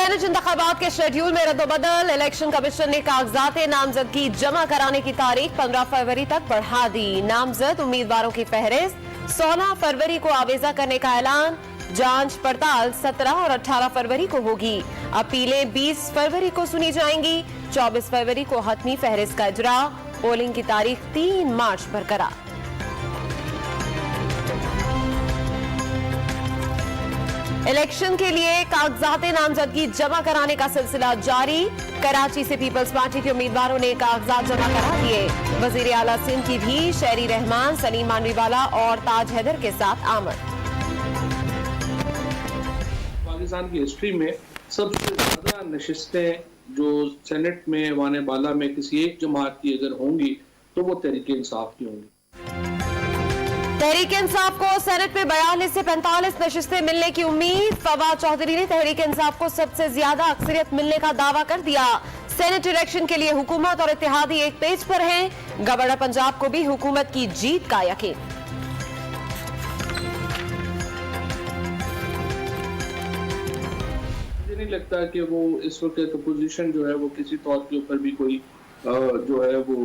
Senate इंतखाबात के schedule में रद्दोबदल। इलेक्शन कमीशन ने कागजात नामजदगी जमा कराने की तारीख 15 फरवरी तक बढ़ा दी। नामजद उम्मीदवारों की फहरिस्त 16 फरवरी को आवेजा करने का ऐलान। जांच पड़ताल 17 और 18 फरवरी को होगी। अपीलें 20 फरवरी को सुनी जाएंगी। 24 फरवरी को हतमी फहरिस्त का इजरा। पोलिंग की तारीख 3 मार्च बरकरार। इलेक्शन के लिए कागजात नामजदगी जमा कराने का सिलसिला जारी। कराची से पीपल्स पार्टी के उम्मीदवारों ने कागजात जमा करा दिए। वजीर आला सिंध की भी शहरी रहमान, सलीम मानवीवाला और ताज हैदर के साथ आमद। पाकिस्तान की हिस्ट्री में सबसे ज्यादा नशिस्तें जो सेनेट में वाने बाला में किसी एक जमात की अगर होंगी तो वो तहरीक इंसाफ की होंगी। तहरीक इंसाफ को सेनेट में 42 से 45 नशिस्तें मिलने की उम्मीद। फवाद चौधरी ने तहरीक इंसाफ को सबसे ज्यादा अक्सरियत मिलने का दावा कर दिया। सेनेट इलेक्शन के लिए हुकूमत और इत्तेहादी एक पेज पर हैं। गवर्नर पंजाब को भी हुकूमत की जीत का यकीन। मुझे नहीं लगता कि वो इस वक्त अपोजिशन जो है वो किसी तौर के ऊपर भी कोई जो है वो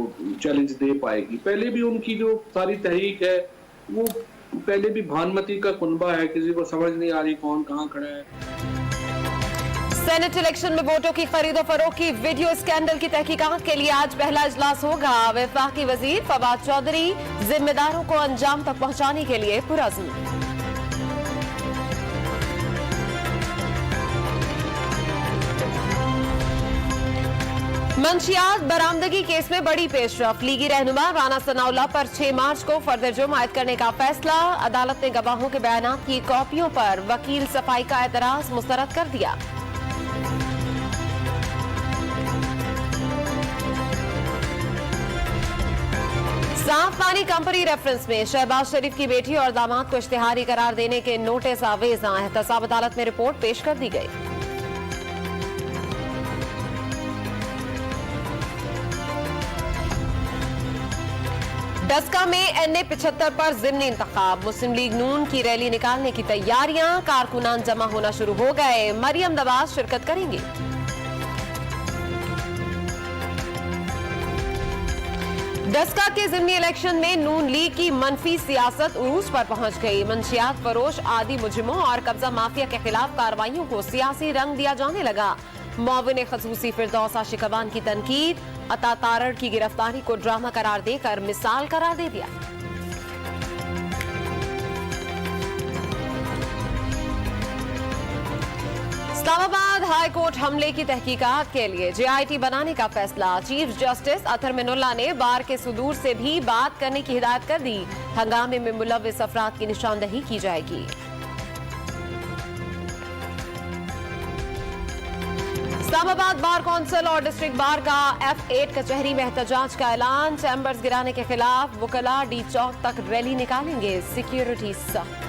चैलेंज दे पाएगी। पहले भी उनकी जो सारी तहरीक है वो पहले भी भानमती का कुनबा है, किसी को समझ नहीं आ रही कौन कहां खड़ा है। सेनेट इलेक्शन में वोटों की खरीदो फरोख्त की वीडियो स्कैंडल की तहकीकात के लिए आज पहला इजलास होगा। वफाकी वजीर फवाद चौधरी जिम्मेदारों को अंजाम तक पहुंचाने के लिए पुरअज़्म। मंशियात बरामदगी केस में बड़ी पेशरफ। लीगी रहनुमा राना सनाउल्लाह पर 6 मार्च को फर्दर जुर्म आयद करने का फैसला। अदालत ने गवाहों के बयानात की कॉपियों पर वकील सफाई का एतराज मुस्तरद कर दिया। साफ पानी कंपनी रेफरेंस में शहबाज शरीफ की बेटी और दामाद को इश्तिहारी करार देने के नोटिस आवेजा। एहतसाब अदालत में रिपोर्ट पेश कर दी गई। डस्का में NA 75 पर ज़िम्नी इंतखाब। मुस्लिम लीग नून की रैली निकालने की तैयारियां। कारकुनान जमा होना शुरू हो गए। मरियम नवाज शिरकत करेंगी। डस्का के ज़िम्नी इलेक्शन में नून लीग की मनफी सियासत उरूज पर पहुंच गई। मंशियात फरोश आदि मुजरिमों और कब्जा माफिया के खिलाफ कार्रवाइयों को सियासी रंग दिया जाने लगा। मुअव्विन खसूसी फिरदौस आशिकबान की तनकीद। अता तारड़ की गिरफ्तारी को ड्रामा करार देकर मिसाल करार दे दिया। इस्लामाबाद हाई कोर्ट हमले की तहकीकात के लिए JIT बनाने का फैसला। चीफ जस्टिस अतर मिनुल्लाह ने बार के सुदूर से भी बात करने की हिदायत कर दी। हंगामे में मुलव्विस अफराद की निशानदही की जाएगी। इस्लामाबाद बार कौंसिल और डिस्ट्रिक्ट बार का F8 कचहरी में एहतजाज का ऐलान। चैम्बर्स गिराने के खिलाफ वकला डी चौक तक रैली निकालेंगे। सिक्योरिटी सख्त।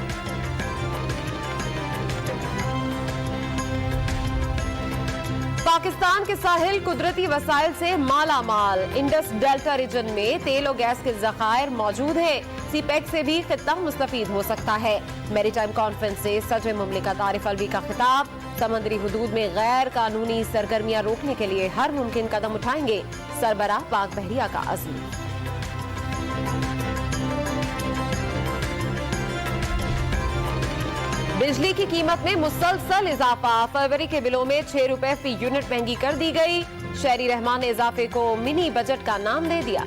पाकिस्तान के साहिल कुदरती वसाइल से माला माल। इंडस डेल्टा रीजन में तेल और गैस के जखायर मौजूद हैं। सीपेक से भी खित्ता मुस्तफीद हो सकता है। मैरीटाइम कॉन्फ्रेंस से सदर मुमलिकत आरिफ अलवी का खिताब। समुद्री हुदूद में गैर कानूनी सरगर्मियां रोकने के लिए हर मुमकिन कदम उठाएंगे। सरबराह पाक बहरिया का अज़्म। बिजली की कीमत में मुसलसल इजाफा। फरवरी के बिलों में 6 रुपए फी यूनिट महंगी कर दी गई। शहरी रहमान ने इजाफे को मिनी बजट का नाम दे दिया।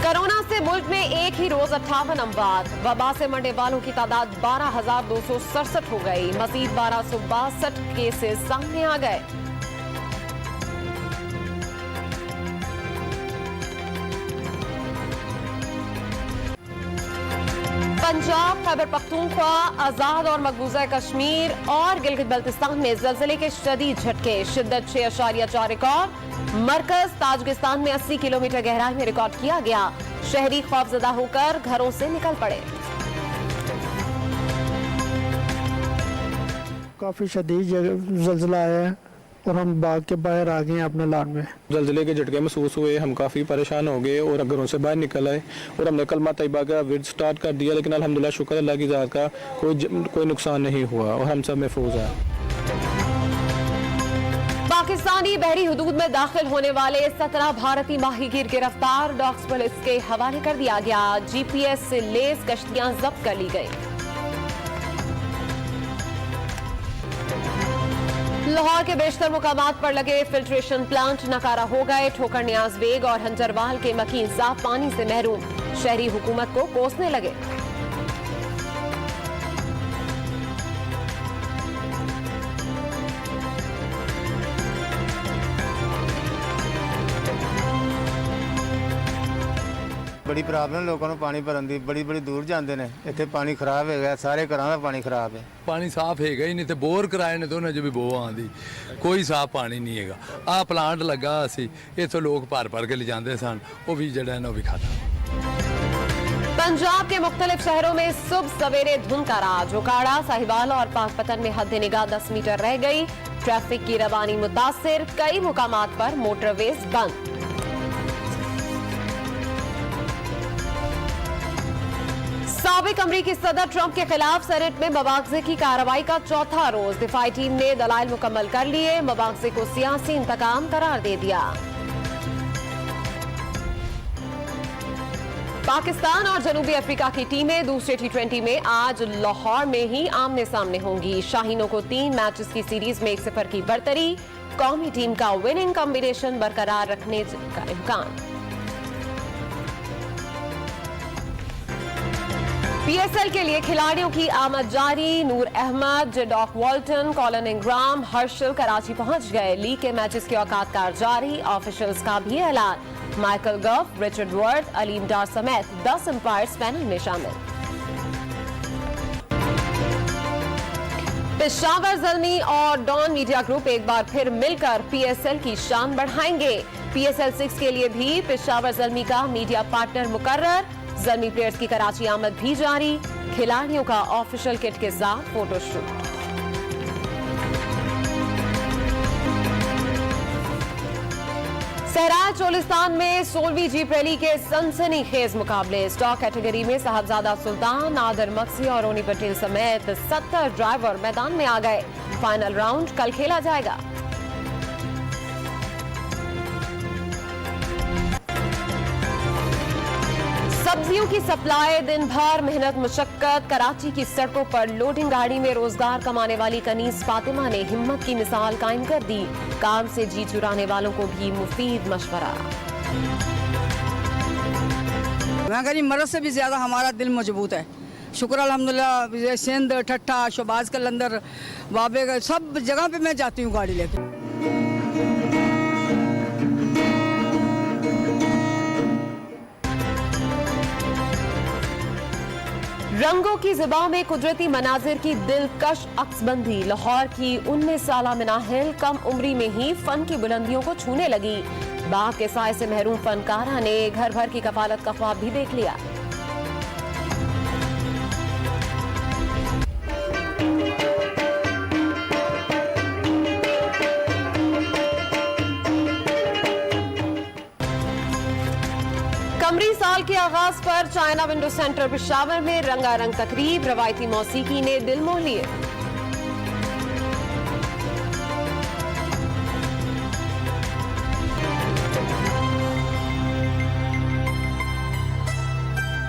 कोरोना से मुल्क में एक ही रोज 58 अमवात। वबा से मरने वालों की तादाद 12,267 हो गई। मजीद 1262 केसेस सामने आ गए। पंजाब, खैबर पख्तूनख्वा, आजाद और मकबूजा कश्मीर और गिलगित बल्तिस्तान में जल्जले के शदीद झटके। शिद्दत 6.4 रिकॉर्ड। मरकज ताजिकिस्तान में 80 किलोमीटर गहराई में रिकॉर्ड किया गया। शहरी खौफजदा होकर घरों से निकल पड़े। काफ़ी शदीद जल्जला आया है। और हम भाग के बाहर आ गए अपने लॉन में। ज़लज़ले के झटके महसूस हुए, हम काफ़ी परेशान हो गए और घरों से बाहर निकल आए और हमने कलमा तैयबा का विर्द स्टार्ट कर दिया, लेकिन अल्हम्दुलिल्लाह शुक्र अल्लाह की ज़ात का कोई नुकसान नहीं हुआ और हम सब महफूज हैं। पाकिस्तानी बहरी हुदूद में दाखिल होने वाले 17 भारतीय माहीगीर गिरफ्तार, डॉक्स पुलिस के हवाले कर दिया गया। GPS से लेस कश्तियां जब्त कर ली गई। लाहौर के बेशतर मुकामात पर लगे फिल्ट्रेशन प्लांट नकारा हो गए। ठोकर नियाज बेग और हंजरवाल के मकीन साफ पानी से महरूम, शहरी हुकूमत को कोसने लगे। बड़ी प्रॉब्लम लोगों को पानी भरन दी, बड़ी बड़ी दूर जाते हैं। इतने पानी खराब है गया, सारे घरों का पानी खराब है। पानी साफ है ही नहीं, तो बोर कराए ने तो उन्हें जो भी बो आँदी, कोई साफ पानी नहीं है। आ प्लांट लगा असी इतों लोग भर भर के ले जाते सन, वो भी जड़ा है भी खाता। पंजाब के मुख्तलिफ शहरों में सुबह सवेरे धुंध का राज। उकाड़ा, साहिवाल और पाकपतन में हद निगाह 10 मीटर रह गई। ट्रैफिक की रवानी मुतासिर, कई मुकामात पर मोटरवेज बंद। साबिक अमरीकी सदर ट्रंप के खिलाफ सेनेट में मवाख़ज़े की कार्रवाई का चौथा रोज। दिफाई टीम ने दलाइल मुकम्मल कर लिए, मवाख़ज़े को सियासी इंतकाम करार दे दिया। पाकिस्तान और जनूबी अफ्रीका की टीमें दूसरे T20 में आज लाहौर में ही आमने सामने होंगी। शाहीनों को 3 मैचेस की सीरीज में 1-0 की बरतरी। कौमी टीम का विनिंग कॉम्बिनेशन बरकरार रखने का इम्कान। PSL के लिए खिलाड़ियों की आमद जारी। Noor Ahmad, Chadwick Walton, Colin Ingram, Harshal Karachi पहुंच गए। लीग के मैचेस के औकात कार जारी, ऑफिशियल्स का भी ऐलान। माइकल गफ, रिचर्ड वर्थ, अलीम डार समेत 10 अंपायर्स पैनल में शामिल। पेशावर ज़ल्मी और डॉन मीडिया ग्रुप एक बार फिर मिलकर PSL की शान बढ़ाएंगे। PSL 6 के लिए भी पेशावर ज़ल्मी का मीडिया पार्टनर मुकर्रर। ज़ल्मी प्लेयर्स की कराची आमद भी जारी। खिलाड़ियों का ऑफिशियल किट के साथ फोटोशूट। सहराज चोलिस्तान में 16वीं जीप रैली के सनसनीखेज मुकाबले। स्टॉक कैटेगरी में साहबजादा सुल्तान, नादर मक्सी और रोनी पटेल समेत 70 ड्राइवर मैदान में आ गए। फाइनल राउंड कल खेला जाएगा। सब्जियों की सप्लाई, दिन भर मेहनत मुशक्कत। कराची की सड़कों पर लोडिंग गाड़ी में रोजगार कमाने वाली कनीज फातिमा ने हिम्मत की मिसाल कायम कर दी। काम से जी चुराने वालों को भी मुफीद मशवरा। मैं कह रही मर्द से भी ज्यादा हमारा दिल मजबूत है। शुक्र अल्हम्दुलिल्लाह। सिंध, ठट्ठा, शोबाज कलंदर, बाबे का सब जगह पे मैं जाती हूँ गाड़ी लेकर। रंगों की ज़ुबां में कुदरती मनाजिर की दिलकश अक्सबंदी। लाहौर की 19 साला मिनाहिल कम उम्री में ही फन की बुलंदियों को छूने लगी। बाग के साए से महरूम फनकारा ने घर भर की कफालत का ख्वाब भी देख लिया। कमरी साल के आगाज पर चाइना विंडो सेंटर पेशावर में रंगारंग तकरीब, रवायती मौसीकी ने दिल मोह लिए।